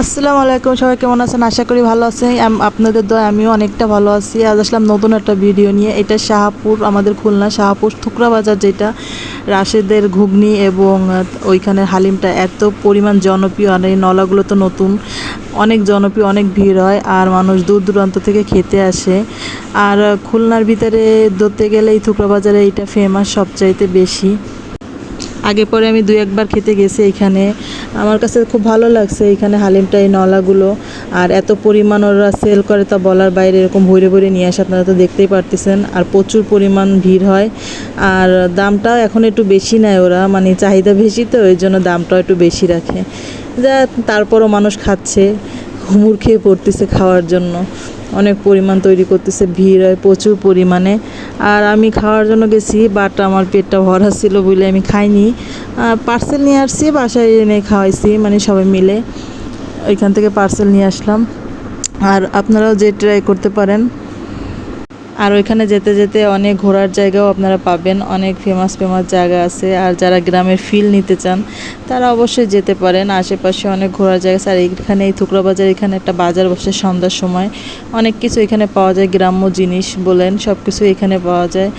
আসসালামু আলাইকুম, সবাই কেমন আছেন? আশা করি ভালো আছেন। আপনাদের দয়ায় আমিও অনেকটা ভালো আছি। আজ আসলাম নতুন একটা ভিডিও নিয়ে। এটা শাহপুর, আমাদের খুলনা শাহপুর থুকরা বাজার, যেটা রাশেদের ঘুগনি এবং ওইখানে হালিমটা এত পরিমাণ জনপ্রিয়। আর এই নলাগুলো তো নতুন, অনেক জনপ্রিয়, অনেক ভিড় হয় আর মানুষ দূর দূরান্ত থেকে খেতে আসে। আর খুলনার ভিতরে ধরতে গেলে এই থুকরা বাজারে এইটা ফেমাস সবচাইতে বেশি। আগে পরে আমি দুই একবার খেতে গেছি এখানে, আমার কাছে খুব ভালো লাগছে এখানে হালিমটা, এই নলাগুলো। আর এত পরিমাণ ওরা সেল করে তা বলার বাইরে, এরকম ভরে ভরে নিয়ে আসে, আপনারা তো দেখতেই পারতেছেন। আর প্রচুর পরিমাণ ভিড় হয়। আর দামটা এখন একটু বেশি নেয় ওরা, মানে চাহিদা বেশি তো এই জন্য দামটাও একটু বেশি রাখে। যা তারপরও মানুষ খাচ্ছে, হুমুর খেয়ে পড়তেছে খাওয়ার জন্য। অনেক পরিমাণ তৈরি করতেছে, ভিড় হয় প্রচুর পরিমাণে। আর আমি খাওয়ার জন্য গেছি, বাট আমার পেটটা ভরা ছিল বলে আমি খাইনি। পার্সেল নিয়ে আসছি, বাসায় এনে খাওয়াইছি, মানে সবাই মিলে ওইখান থেকে পার্সেল নিয়ে আসলাম। আর আপনারাও যে ট্রাই করতে পারেন। আর ওইখানে যেতে যেতে অনেক ঘোরার জায়গাও আপনারা পাবেন, অনেক ফেমাস ফেমাস জায়গা আছে। আর যারা গ্রামের ফিল নিতে চান তারা অবশ্যই যেতে পারেন, আশেপাশে অনেক ঘোরার জায়গা আছে। আর এইখানে এই থুকরা বাজার, এখানে একটা বাজার বসে সন্ধ্যার সময়, অনেক কিছু এখানে পাওয়া যায়, গ্রাম্য জিনিস বলেন সব কিছু এখানে পাওয়া যায়।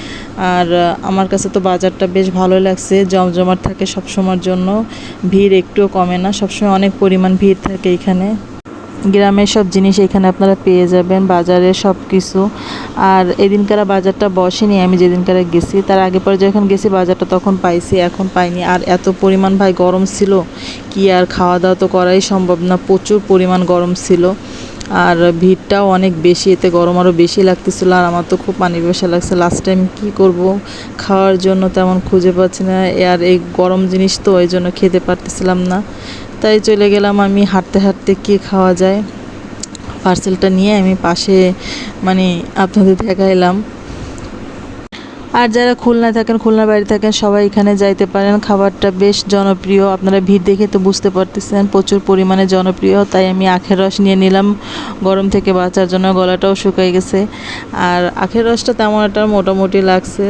আর আমার কাছে তো বাজারটা বেশ ভালোই লাগছে, জমজমাট থাকে সবসময়ের জন্য, ভিড় একটুও কমে না, সবসময় অনেক পরিমাণ ভিড় থাকে এখানে। গ্রামের সব জিনিস এখানে আপনারা পেয়ে যাবেন, বাজারের সব কিছু। আর এদিনকার বাজারটা বসেনি, আমি যেদিনকার গেছি তার আগে পরে যখন গেছি বাজারটা তখন পাইছি, এখন পাইনি। আর এত পরিমাণ ভাই গরম ছিল, কি আর খাওয়া দাওয়া তো করাই সম্ভব না, প্রচুর পরিমাণ গরম ছিল। আর ভিড়টাও অনেক বেশি, এতে গরম আরও বেশি লাগতেছিলো। আর আমার তো খুব পানি পিপাসা লাগছে, লাস্ট টাইম কী করব, খাওয়ার জন্য তেমন খুঁজে পাচ্ছি না। আর এই গরম জিনিস তো এই জন্য খেতে পারতেছিলাম না, তাই চলে গেলাম আমি হাঁটতে হাঁটতে কী খাওয়া যায়। পার্সেলটা নিয়ে আমি পাশে, মানে আপনাদের দেখাইলাম। আর যারা খুলনায় থাকেন, খুলনার বাইরে থাকেন, সবাই এখানে যাইতে পারেন। খাবারটা বেশ জনপ্রিয়, আপনারা ভিড় দেখে তো বুঝতে পারতেছেন প্রচুর পরিমাণে জনপ্রিয়। তাই আমি আখের রস নিয়ে নিলাম গরম থেকে বাঁচার জন্য, গলাটাও শুকাই গেছে। আর আখের রসটা তেমন একটা মোটামুটি লাগছে,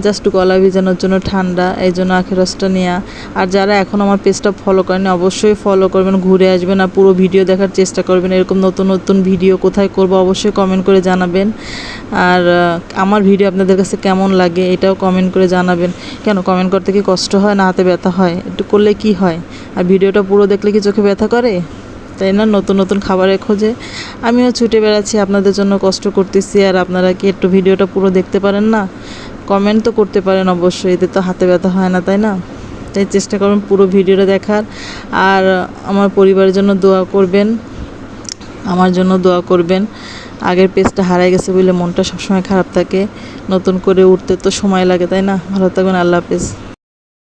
জাস্ট গলা ভিজানোর জন্য ঠান্ডা, এই জন্য আখের রসটা নেওয়া। আর যারা এখন আমার পেজটা ফলো করেন অবশ্যই ফলো করবেন, ঘুরে আসবেন আর পুরো ভিডিও দেখার চেষ্টা করবেন। এরকম নতুন নতুন ভিডিও কোথায় করব অবশ্যই কমেন্ট করে জানাবেন। আর আমার ভিডিও আপনাদের কাছে কেমন লাগে এটাও কমেন্ট করে জানাবেন। কেন কমেন্ট করতে কি কষ্ট হয় না হাতে ব্যথা হয়? একটু করলে কি হয়? আর ভিডিওটা পুরো দেখলে কি চোখে ব্যথা করে? তাই না? নতুন নতুন খাবারের খোঁজে আমিও ছুটে বেড়াচ্ছি, আপনাদের জন্য কষ্ট করতেছি। আর আপনারা কি একটু ভিডিওটা পুরো দেখতে পারেন না? কমেন্ট তো করতে পারেন অবশ্যই, এতে তো হাতে ব্যথা হয় না, তাই না? তাই চেষ্টা করবেন পুরো ভিডিওটা দেখার। আর আমার পরিবারের জন্য দোয়া করবেন, আমার জন্য দোয়া করবেন। আগের পেজটা হারাই গেছে বলে মনটা সবসময় খারাপ থাকে, নতুন করে উঠতে তো সময় লাগে, তাই না? ভালো থাকবেন, আল্লাহ হাফেজ।